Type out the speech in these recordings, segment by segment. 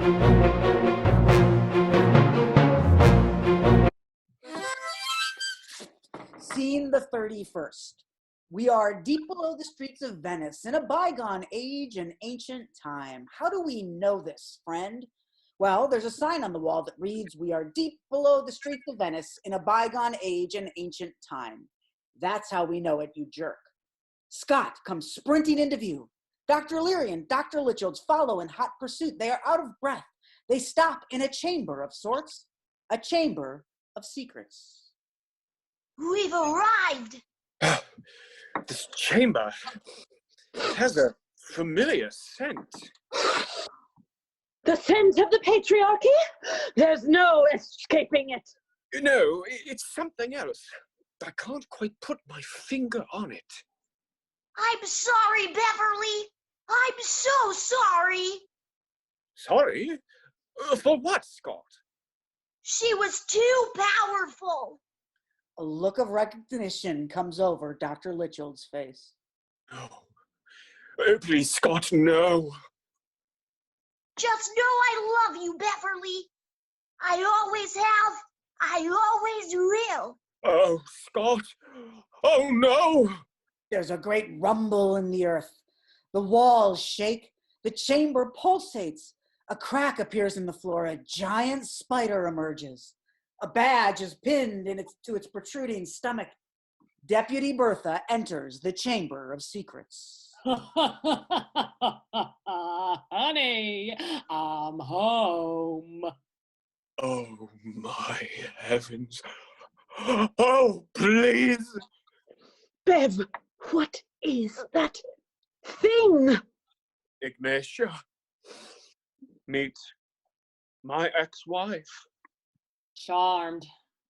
Scene the 31st. We are deep below the streets of Venice in a bygone age and ancient time. How do we know this, friend? Well, there's a sign on the wall that reads, "We are deep below the streets of Venice in a bygone age and ancient time." That's how we know it, you jerk. Scott comes sprinting into view. Dr. Eleri and Dr. Lichilds follow in hot pursuit. They are out of breath. They stop in a chamber of sorts, a chamber of secrets. We've arrived! This chamber has a familiar scent. The scent of the patriarchy? There's no escaping it. No, it's something else. I can't quite put my finger on it. I'm sorry, Beverly. I'm so sorry. Sorry? For what, Scott? She was too powerful. A look of recognition comes over Dr. Lichilds' face. No. Oh, please, Scott, no. Just know I love you, Beverly. I always have. I always will. Oh, Scott. Oh, no. There's a great rumble in the earth. The walls shake. The chamber pulsates. A crack appears in the floor. A giant spider emerges. A badge is pinned to its protruding stomach. Deputy Bertha enters the Chamber of Secrets. Honey, I'm home. Oh, my heavens. Oh, please. Bev, what is that thing? Ignatia. Meet my ex-wife. Charmed,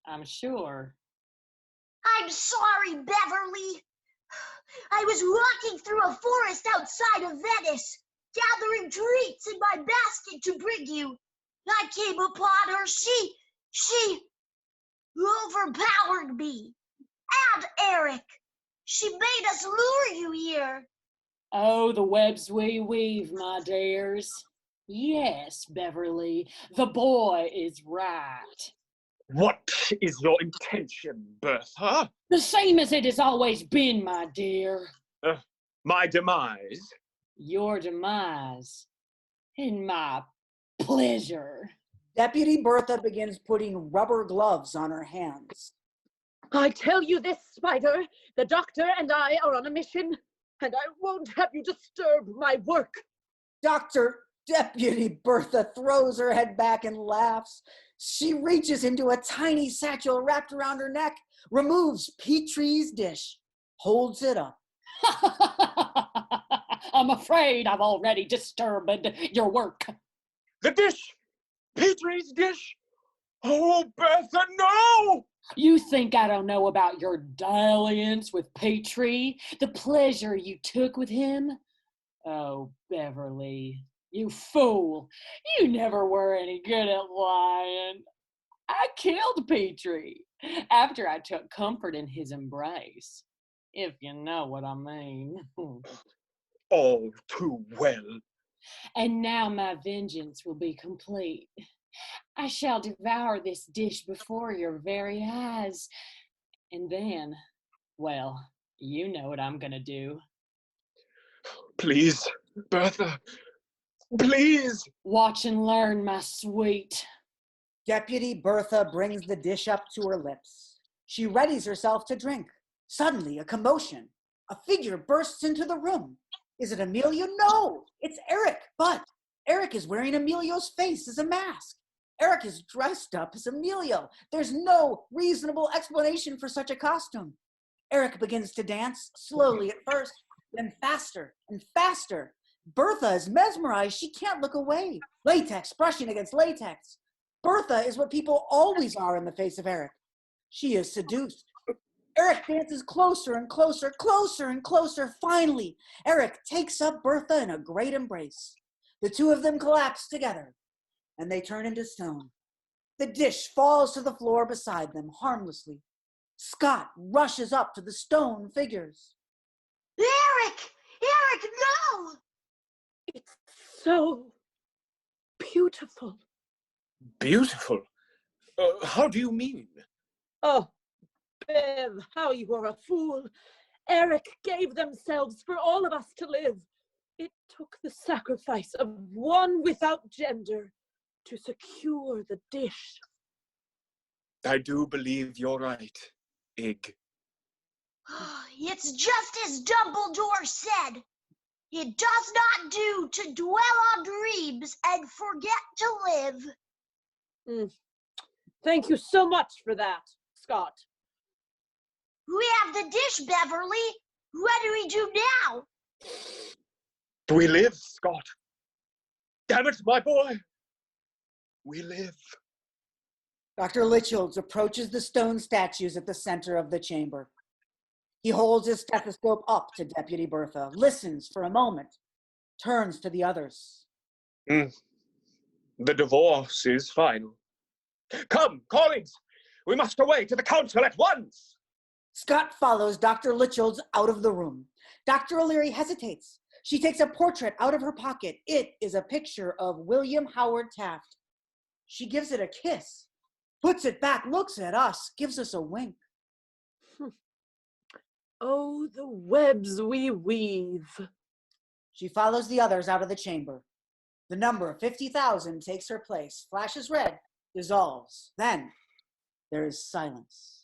I'm sure. I'm sorry, Beverly. I was walking through a forest outside of Venice, gathering treats in my basket to bring you. I came upon her. She overpowered me. And Eric. She made us lure you here. Oh, the webs we weave, my dears. Yes, Beverly, the boy is right. What is your intention, Bertha? The same as it has always been, my dear. My demise? Your demise. And my pleasure. Deputy Bertha begins putting rubber gloves on her hands. I tell you this, Spider, the doctor and I are on a mission, and I won't have you disturb my work. Deputy Bertha throws her head back and laughs. She reaches into a tiny satchel wrapped around her neck, removes Petrie's dish, holds it up. I'm afraid I've already disturbed your work. The dish! Petrie's dish! Oh, Bertha, no! You think I don't know about your dalliance with Petrie? The pleasure you took with him? Oh, Beverly, you fool. You never were any good at lying. I killed Petrie after I took comfort in his embrace, if you know what I mean. All too well. And now my vengeance will be complete. I shall devour this dish before your very eyes. And then, well, you know what I'm gonna do. Please, Bertha, please. Watch and learn, my sweet. Deputy Bertha brings the dish up to her lips. She readies herself to drink. Suddenly, a commotion. A figure bursts into the room. Is it Emilio? No, it's Eric. But Eric is wearing Emilio's face as a mask. Eric is dressed up as Emilio. There's no reasonable explanation for such a costume. Eric begins to dance, slowly at first, then faster and faster. Bertha is mesmerized. She can't look away. Latex brushing against latex. Bertha is what people always are in the face of Eric. She is seduced. Eric dances closer and closer, closer and closer. Finally, Eric takes up Bertha in a great embrace. The two of them collapse together, and they turn into stone. The dish falls to the floor beside them, harmlessly. Scott rushes up to the stone figures. Eric! Eric, no! It's so beautiful. beautiful. Beautiful? How do you mean? Oh, Bev, how you are a fool. Eric gave themselves for all of us to live. It took the sacrifice of one without gender to secure the dish. I do believe you're right, Ig. It's just as Dumbledore said. It does not do to dwell on dreams and forget to live. Thank you so much for that, Scott. We have the dish, Beverly. What do we do now? We live, Scott. Damn it, my boy. We live. Dr. Lichilds approaches the stone statues at the center of the chamber. He holds his stethoscope up to Deputy Bertha, listens for a moment, turns to the others. The divorce is final. Come, colleagues, we must away to the council at once. Scott follows Dr. Lichilds out of the room. Dr. Eleri hesitates. She takes a portrait out of her pocket. It is a picture of William Howard Taft. She gives it a kiss, puts it back, looks at us, gives us a wink. Oh, the webs we weave. She follows the others out of the chamber. The number 50,000 takes her place, flashes red, dissolves. Then there is silence.